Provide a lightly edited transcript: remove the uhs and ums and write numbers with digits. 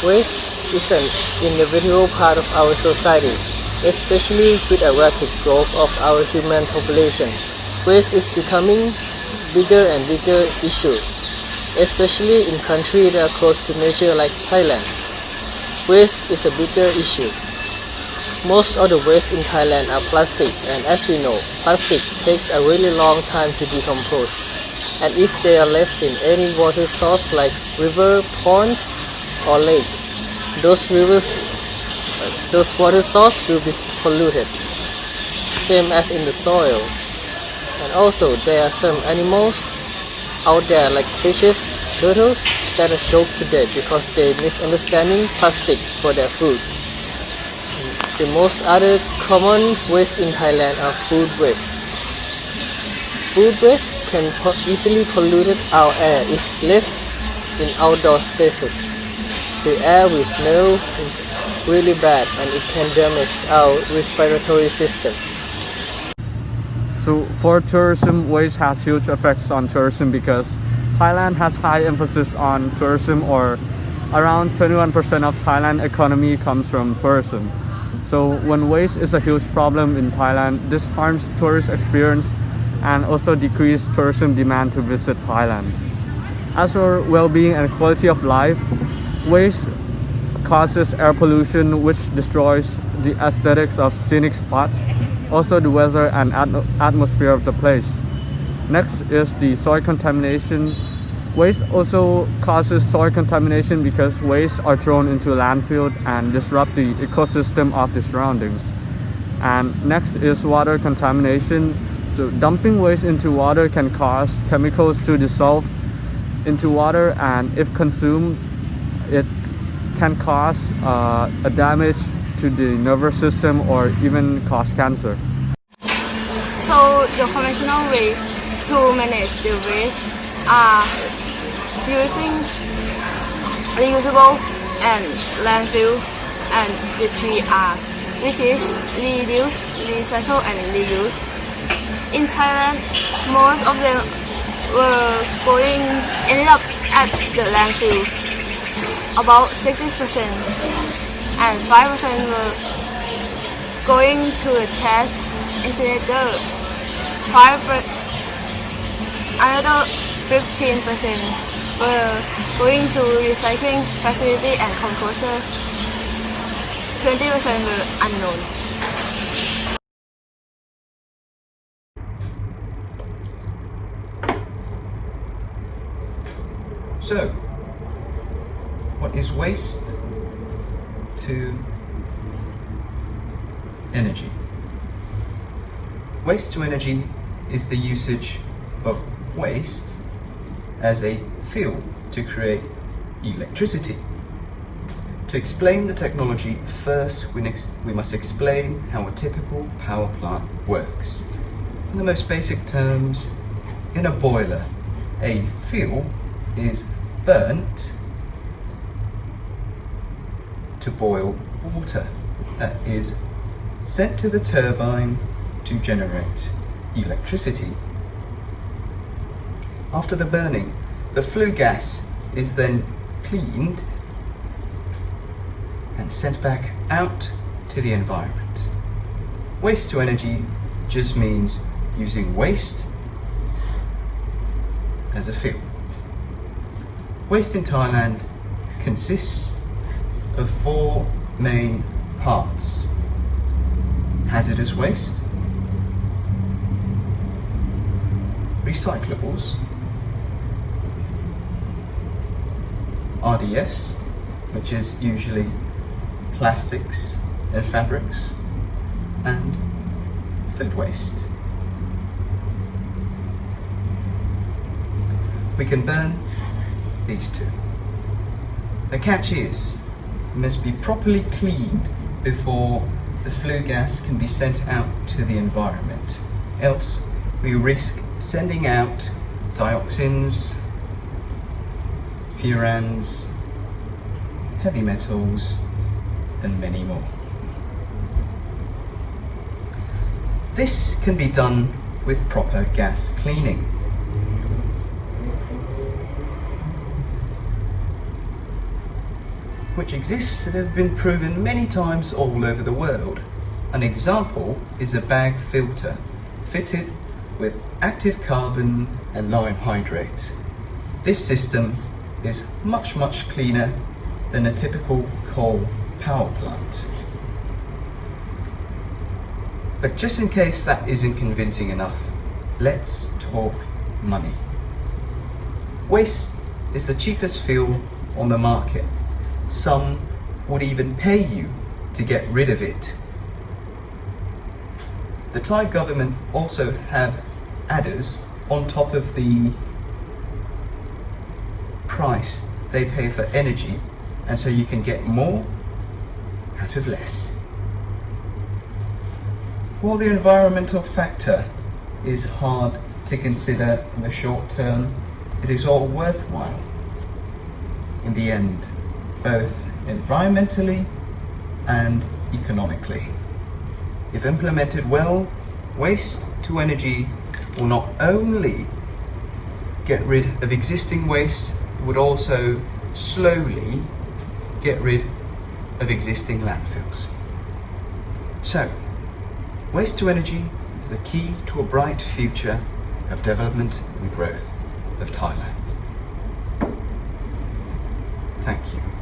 Waste is an inevitable part of our society, especially with a rapid growth of our human population. Waste is becoming bigger and bigger issue, especially in countries that are close to nature like Thailand. Waste is a bigger issue. Most of the waste in Thailand are plastic, and as we know, plastic takes a really long time to decompose. And if they are left in any water source like river, pond, or lake, those water sources will be polluted, same as in the soil. And also there are some animals out there like fishes, turtles that are choked to death because they misunderstanding plastic for their food. The most other common waste in Thailand are food waste. Food waste can easily pollute our air if left in outdoor spaces. The air will smell really bad and it can damage our respiratory system. So for tourism, waste has huge effects on tourism because Thailand has high emphasis on tourism, or around 21% of Thailand economy comes from tourism. So when waste is a huge problem in Thailand, this harms tourist experience and also decrease tourism demand to visit Thailand. As for well-being and quality of life, waste causes air pollution, which destroys the aesthetics of scenic spots, also the weather and atmosphere of the place. Next is the soil contamination. Waste also causes soil contamination because wastes are thrown into landfill and disrupt the ecosystem of the surroundings. And next is water contamination. So dumping waste into water can cause chemicals to dissolve into water, and if consumed, it can cause a damage to the nervous system or even cause cancer. So the conventional way to manage the waste are using reusable and landfill and the 3Rs, which is reduce, recycle and reuse. In Thailand, most of them ended up at the landfill, about 60%, and 5% were going to the trash incinerator. Another 15% were going to recycling facility and composter. 20% were unknown. So, what is waste to energy? Waste to energy is the usage of waste as a fuel to create electricity. To explain the technology, first we must explain how a typical power plant works. In the most basic terms, in a boiler, a fuel is burnt to boil water that is sent to the turbine to generate electricity. After the burning, the flue gas is then cleaned and sent back out to the environment. Waste to energy just means using waste as a fuel. Waste in Thailand consists of 4 main parts: hazardous waste, recyclables, RDS, which is usually plastics and fabrics, and food waste. We can burn these 2. The catch is, it must be properly cleaned before the flue gas can be sent out to the environment. Else, we risk sending out dioxins, furans, heavy metals, and many more. This can be done with proper gas cleaning. which exists and have been proven many times all over the world. An example is a bag filter fitted with active carbon and lime hydrate. This system is much cleaner than a typical coal power plant. But just in case that isn't convincing enough, let's talk money. Waste is the cheapest fuel on the market. Some would even pay you to get rid of it. The Thai government also have adders on top of the price they pay for energy, and so you can get more out of less. While the environmental factor is hard to consider in the short term, it is all worthwhile in the end, both environmentally and economically. If implemented well, waste to energy will not only get rid of existing waste, it would also slowly get rid of existing landfills. So, waste to energy is the key to a bright future of development and growth of Thailand. Thank you.